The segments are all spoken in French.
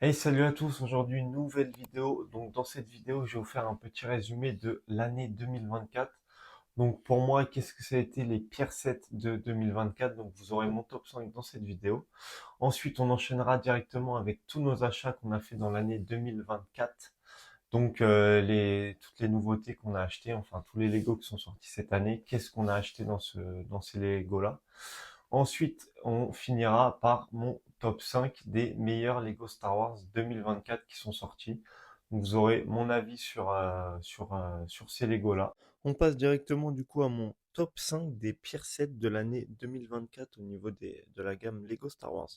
Hey, salut à tous, aujourd'hui une nouvelle vidéo. Donc dans cette vidéo, je vais vous faire un petit résumé de l'année 2024. Donc pour moi, qu'est-ce que ça a été les pires sets de 2024? Donc vous aurez mon top 5 dans cette vidéo. Ensuite, on enchaînera directement avec tous nos achats qu'on a fait dans l'année 2024. Donc toutes les nouveautés qu'on a achetées, enfin tous les Lego qui sont sortis cette année, qu'est-ce qu'on a acheté dans ces Lego-là. Ensuite, on finira par mon top 5 des meilleurs Lego Star Wars 2024 qui sont sortis. Donc, vous aurez mon avis sur ces Lego-là. On passe directement du coup à mon top 5 des pires sets de l'année 2024 au niveau de la gamme Lego Star Wars.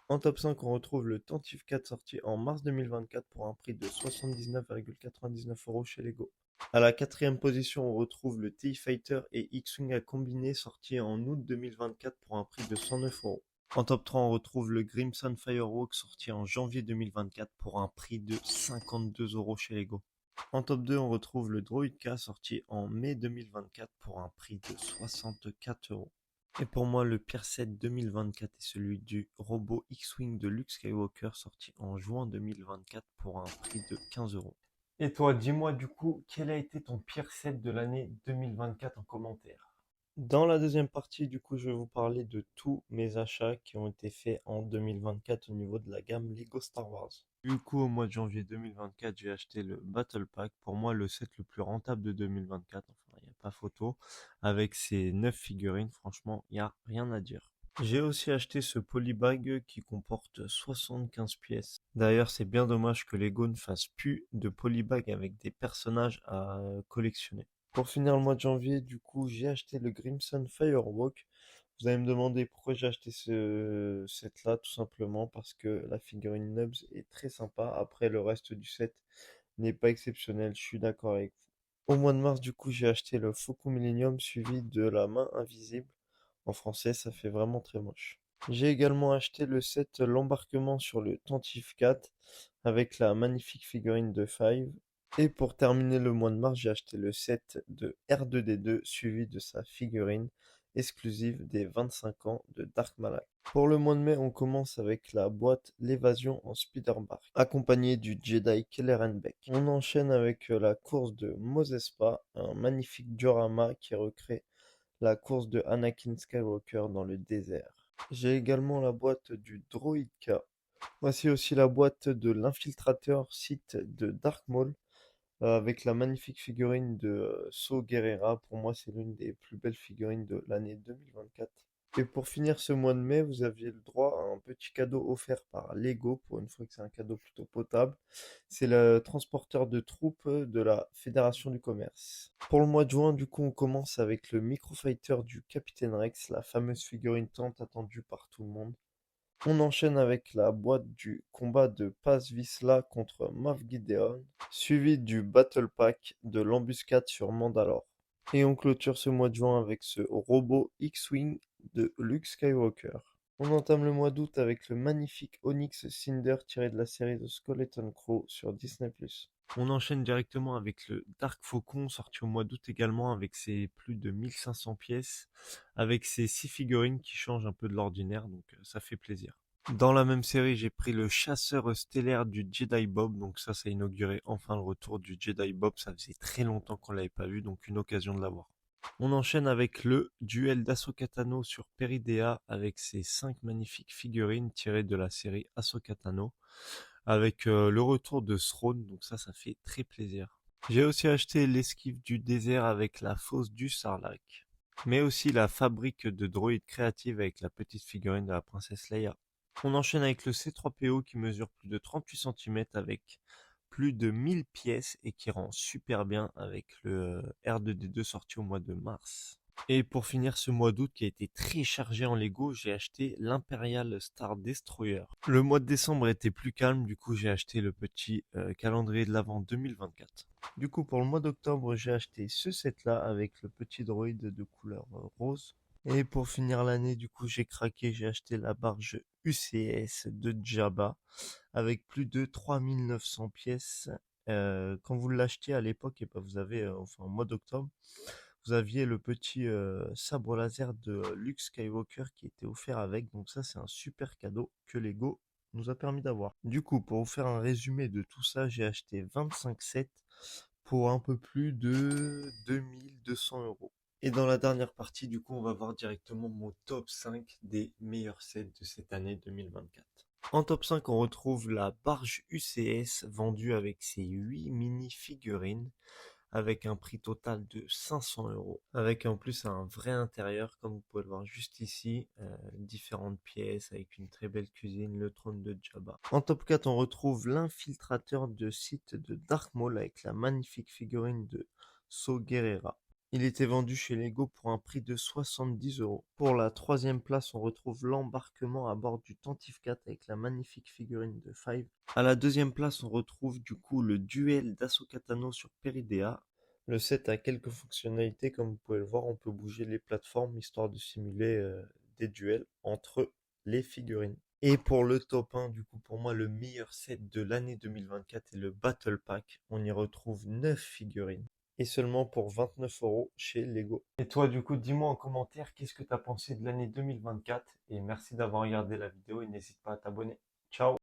En top 5, on retrouve le Tantive 4 sorti en mars 2024 pour un prix de 79,99 € chez Lego. À la quatrième position, on retrouve le TIE Fighter et X-Wing à combiner sorti en août 2024 pour un prix de 109 €. En top 3, on retrouve le Crimson Firewalk sorti en janvier 2024 pour un prix de 52 € chez Lego. En top 2, on retrouve le Droid K sorti en mai 2024 pour un prix de 64 €. Et pour moi, le pire set 2024 est celui du robot X-Wing de Luke Skywalker sorti en juin 2024 pour un prix de 15 €. Et toi, dis-moi du coup, quel a été ton pire set de l'année 2024 en commentaire? Dans la deuxième partie, du coup, je vais vous parler de tous mes achats qui ont été faits en 2024 au niveau de la gamme Lego Star Wars. Du coup, au mois de janvier 2024, j'ai acheté le Battle Pack, pour moi le set le plus rentable de 2024, enfin, il n'y a pas photo, avec ses 9 figurines, franchement, il n'y a rien à dire. J'ai aussi acheté ce polybag qui comporte 75 pièces. D'ailleurs, c'est bien dommage que Lego ne fasse plus de polybag avec des personnages à collectionner. Pour finir le mois de janvier, du coup, j'ai acheté le Crimson Firewalk. Vous allez me demander pourquoi j'ai acheté ce set-là, tout simplement parce que la figurine Nubs est très sympa. Après, le reste du set n'est pas exceptionnel, je suis d'accord avec vous. Au mois de mars, du coup, j'ai acheté le Faucon Millennium suivi de la main invisible. En français, ça fait vraiment très moche. J'ai également acheté le set L'embarquement sur le Tantive 4 avec la magnifique figurine de Five. Et pour terminer le mois de mars, j'ai acheté le set de R2D2 suivi de sa figurine exclusive des 25 ans de Dark Malak. Pour le mois de mai, on commence avec la boîte L'évasion en Spiderbark, accompagnée du Jedi Kelleran-Beck. On enchaîne avec la course de Mosespa, un magnifique diorama qui recrée la course de Anakin Skywalker dans le désert. J'ai également la boîte du Droid K. Voici aussi la boîte de l'infiltrateur site de Dark Maul avec la magnifique figurine de Saw Gerrera. Pour moi, c'est l'une des plus belles figurines de l'année 2024. Et pour finir ce mois de mai, vous aviez le droit à un petit cadeau offert par Lego, pour une fois que c'est un cadeau plutôt potable. C'est le transporteur de troupes de la Fédération du Commerce. Pour le mois de juin, du coup, on commence avec le Microfighter du Capitaine Rex, la fameuse figurine tant attendue par tout le monde. On enchaîne avec la boîte du combat de Paz Vizsla contre Moff Gideon, suivi du Battle Pack de l'embuscade sur Mandalore. Et on clôture ce mois de juin avec ce robot X-Wing de Luke Skywalker. On entame le mois d'août avec le magnifique Onyx Cinder tiré de la série The Skeleton Crew sur Disney+. On enchaîne directement avec le Dark Faucon sorti au mois d'août également avec ses plus de 1500 pièces, avec ses 6 figurines qui changent un peu de l'ordinaire, donc ça fait plaisir. Dans la même série, j'ai pris le chasseur stellaire du Jedi Bob, donc ça a inauguré enfin le retour du Jedi Bob, ça faisait très longtemps qu'on l'avait pas vu, donc une occasion de l'avoir. On enchaîne avec le duel d'Ahsoka Tano sur Peridea avec ses 5 magnifiques figurines tirées de la série Ahsoka Tano, avec le retour de Throne, donc ça fait très plaisir. J'ai aussi acheté l'esquive du désert avec la fosse du Sarlacc, mais aussi la fabrique de droïdes créatives avec la petite figurine de la princesse Leia. On enchaîne avec le C3PO qui mesure plus de 38 centimètres avec plus de 1000 pièces et qui rend super bien avec le R2D2 sorti au mois de mars. Et pour finir ce mois d'août qui a été très chargé en Lego, j'ai acheté l'Imperial Star Destroyer. Le mois de décembre était plus calme, du coup j'ai acheté le petit calendrier de l'Avent 2024. Du coup pour le mois d'octobre, j'ai acheté ce set-là avec le petit droïde de couleur rose. Et pour finir l'année, du coup j'ai craqué, j'ai acheté la barge UCS de Jabba avec plus de 3900 pièces. Quand vous l'achetiez à l'époque, et ben vous avez, enfin au mois d'octobre, vous aviez le petit sabre laser de Luke Skywalker qui était offert avec. Donc ça, c'est un super cadeau que Lego nous a permis d'avoir. Du coup, pour vous faire un résumé de tout ça, j'ai acheté 25 sets pour un peu plus de 2 200 euros. Et dans la dernière partie, du coup, on va voir directement mon top 5 des meilleurs sets de cette année 2024. En top 5, on retrouve la barge UCS vendue avec ses 8 mini-figurines avec un prix total de 500 euros, avec en plus un vrai intérieur, comme vous pouvez le voir juste ici, différentes pièces avec une très belle cuisine, le trône de Jabba. En top 4, on retrouve l'infiltrateur de site de Dark Maul avec la magnifique figurine de Saw Gerrera. Il était vendu chez Lego pour un prix de 70 euros. Pour la troisième place, on retrouve l'embarquement à bord du Tantive 4 avec la magnifique figurine de Five. À la deuxième place, on retrouve du coup le duel d'Ahsoka Tano sur Peridea. Le set a quelques fonctionnalités, comme vous pouvez le voir, on peut bouger les plateformes histoire de simuler des duels entre les figurines. Et pour le top 1, du coup, pour moi, le meilleur set de l'année 2024 est le Battle Pack. On y retrouve 9 figurines et seulement pour 29 euros chez Lego. Et toi, du coup, dis-moi en commentaire qu'est-ce que tu as pensé de l'année 2024 et merci d'avoir regardé la vidéo et n'hésite pas à t'abonner. Ciao!